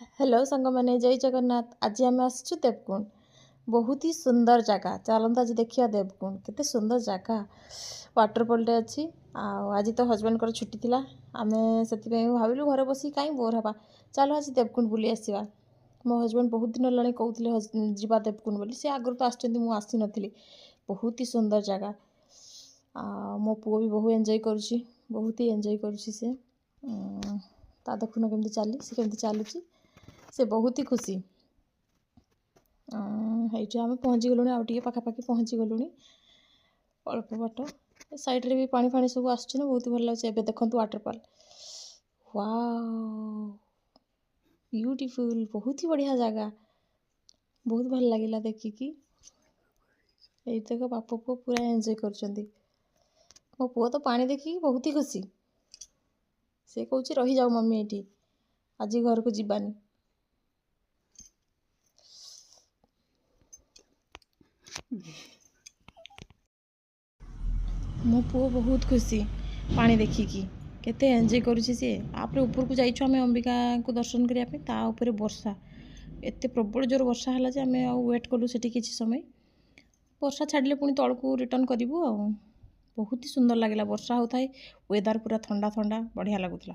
Hello सांग मैंने जय जगन्नाथ। आज आम आसु देवकुंड। बहुत ही सुंदर जगह। चलता आज देखिए देवकुंड केते सुंदर जगह। वाटरफॉल टे अच्छी। आज तो हजबैंड को छुट्टी थी आम से भाविलु घर बस कहीं बोर हवा चलो आज देवकुंड बुली आसवा। मो हजबैंड बहुत दिन है कहते जीवा देवकुंड बोली से आगु तो आसी नी। बहुत ही सुंदर जगह। मो पुओ भी बहुत एंजॉय करुँची। बहुत ही एंजॉय करुँची से ता देखुन केमती चली से केमती चलुची से बहुत ही खुशी। ये आम पहुँची गलुणी आउे पाखापाखि पहुँची गलुणी अल्प बाट साइड रे भी पानी फाणी सब आस बहुत भल लगे। एबे देखंतु वाटरफॉल वाओ ब्यूटीफुल बहुत ही बढ़िया जगह। बहुत भल लगिला देखिकी। ये तक बाप पुओ पूरा एंजॉय कर। मो पुओ तो पानी देखिकी बहुत ही खुशी। से कौच रही जाऊ मम्मी ये आज घर को जीवानी। मो पुओ बहुत खुशी पानी देखिकी केते एंजॉय करुँची सी। आप ऊपर को जाइछु आम अंबिका को दर्शन करने वर्षा एत प्रबल जोर वर्षा है जे आम वेट कलु से किसी समय वर्षा छाड़िले पुणी तौक रिटर्न करूँ। बहुत ही सुंदर लगे वर्षा होता है। वेदर पूरा ठंडा ठंडा बढ़िया लगुला।